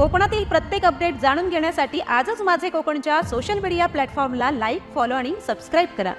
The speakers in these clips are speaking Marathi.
कोकणातील प्रत्येक अपडेट जाणून घेण्यासाठी आजच माझे कोकणच्या सोशल मीडिया प्लॅटफॉर्मला लाईक, फॉलो आणि सबस्क्राईब करा।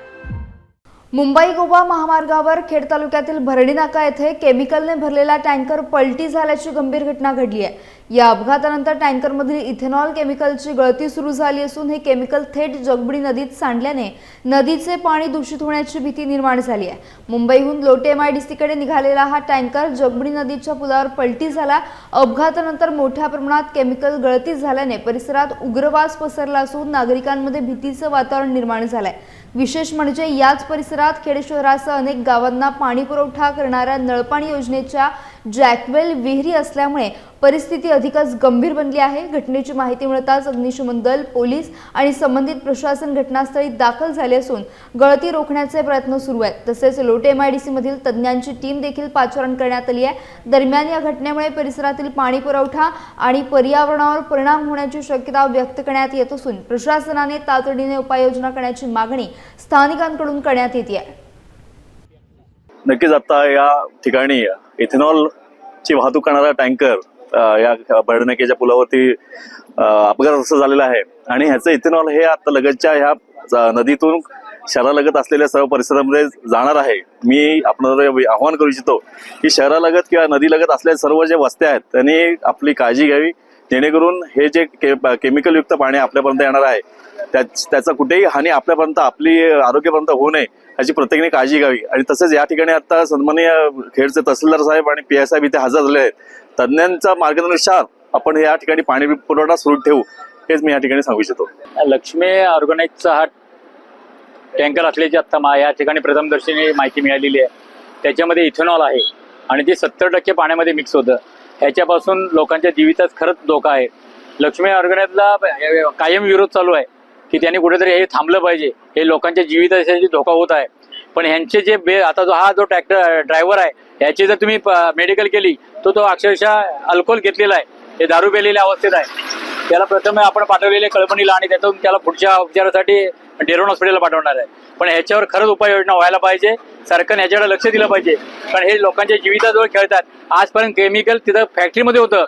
मुंबई गोवा महामार्गावर खेड तालुक्यातील भरडी नाका येथे केमिकलने भरलेला टँकर पलटी झाल्याची गंभीर घटना घडली आहे। या अपघातानंतर टँकरमधील इथेनॉल केमिकलची गळती सुरू झाली असून हे केमिकल थेट जगबुडी नदीत सांडल्याने नदीचे पाणी दूषित होण्याची भीती निर्माण झाली आहे। मुंबईहून लोटे MIDC कडे निघालेला हा टँकर जगबुडी नदीच्या पुलावर पलटी झाला। अपघातानंतर मोठ्या प्रमाणात केमिकल गळती झाल्याने परिसरात उग्र वास पसरला असून नागरिकांमध्ये भीतीचे वातावरण निर्माण झाले आहे। विशेष म्हणजे याच परिसरात खेड शहरासह अनेक गावांना पाणी पुरवठा करणाऱ्या नळपाणी योजनेच्या जॅकवेल विहिरी असल्यामुळे परिस्थिती अधिकच गंभीर बनली आहे। घटनेची माहिती मिळताच अग्निशमन दल, पोलीस आणि संबंधित प्रशासन घटनास्थळी दाखल झाले असून गळती रोखण्याचे प्रयत्न सुरू आहेत। तसेच लोटे MIDC मधील तज्ञांची टीम देखील पाचारण करण्यात आली आहे। दरम्यान या घटनेमुळे परिसरातील पाणी पुरवठा आणि पर्यावरणावर परिणाम होण्याची शक्यता व्यक्त करण्यात येत असून प्रशासनाने तातडीने उपाययोजना करण्याची मागणी स्थानिकांकडून करण्यात येते आहे। नक्कीच आता या ठिकाणी इथेनॉल ची वाहतूक करणारा टँकर या भरडनाक्याच्या पुलावरती अपघात झालेला आहे आणि ह्याचं इथेनॉल हे आता लगतच्या ह्या नदीतून शहरालगत असलेल्या सर्व परिसरामध्ये जाणार आहे। मी आपल्याला आवाहन करू इच्छितो की शहरालगत किंवा नदीलगत असलेल्या सर्व जे वस्त्या आहेत त्यांनी आपली काळजी घ्यावी, जेणेकरून हे जे केमिकल युक्त पाणी आपल्यापर्यंत येणार आहे त्याचा कुठेही हानी आपल्यापर्यंत, आपली आरोग्यापर्यंत होऊ नये याची प्रत्येकाने काळजी घ्यावी। आणि तसेच या ठिकाणी आता सन्माननीय खेडचे तहसीलदार साहेब आणि PI साहेब इथे हजर झाले आहेत। तज्ञांच्या मार्गदर्शनानुसार आपण या ठिकाणी पाणी पुरवठा सुरू ठेवू, हेच मी या ठिकाणी सांगू इच्छितो। लक्ष्मी ऑर्गॅनाइजचा हा टँकर असल्याची आता या ठिकाणी प्रथमदर्शनी माहिती मिळालेली आहे। त्याच्यामध्ये इथेनॉल आहे आणि ते 70% पाण्यामध्ये मिक्स होतं। ह्याच्यापासून लोकांच्या जीवितात खरंच धोका आहे। लक्ष्मी ऑर्गॅनाइजला कायम विरोध चालू आहे की त्यांनी कुठेतरी हे थांबलं पाहिजे, हे लोकांच्या जीवितासाठी धोका होत आहे। पण ह्यांचे जे आता हा जो ट्रॅक्टर ड्रायव्हर आहे ह्याची जर तुम्ही मेडिकल केली तो अक्षरशः अल्कोहोल घेतलेला आहे, हे दारू पेलेल्या अवस्थेत आहे। त्याला प्रथम आपण पाठवलेले कळपणीला आणि त्यातून त्याला पुढच्या उपचारासाठी डेरोन हॉस्पिटलला पाठवणार आहे। पण ह्याच्यावर खरंच उपाययोजना व्हायला पाहिजे, सरकारने ह्याच्याकडे लक्ष दिलं पाहिजे, कारण हे लोकांच्या जीविताजवळ खेळतात। आजपर्यंत केमिकल तिथं फॅक्टरीमध्ये होतं,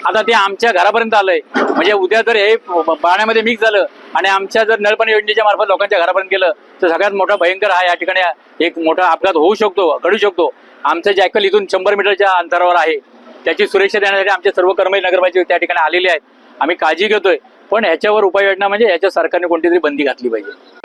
आता ते आमच्या घरापर्यंत आलंय। म्हणजे उद्या जर हे पाण्यामध्ये मिक्स झालं आणि आमच्या जर नळपाणी योजनेच्या मार्फत लोकांच्या घरापर्यंत गेलं तर सगळ्यात मोठा भयंकर हा या ठिकाणी एक मोठा अपघात होऊ शकतो, घडू शकतो। आमचं जॅकल इथून 100 मीटरच्या अंतरावर आहे, त्याची सुरक्षा देण्यासाठी आमचे सर्व कर्मचारी नगरपालिका त्या ठिकाणी आलेले आहेत। आम्ही काळजी घेतोय, पण ह्याच्यावर उपाययोजना म्हणजे ह्याच्या सरकारने कोणतीतरी बंदी घातली पाहिजे।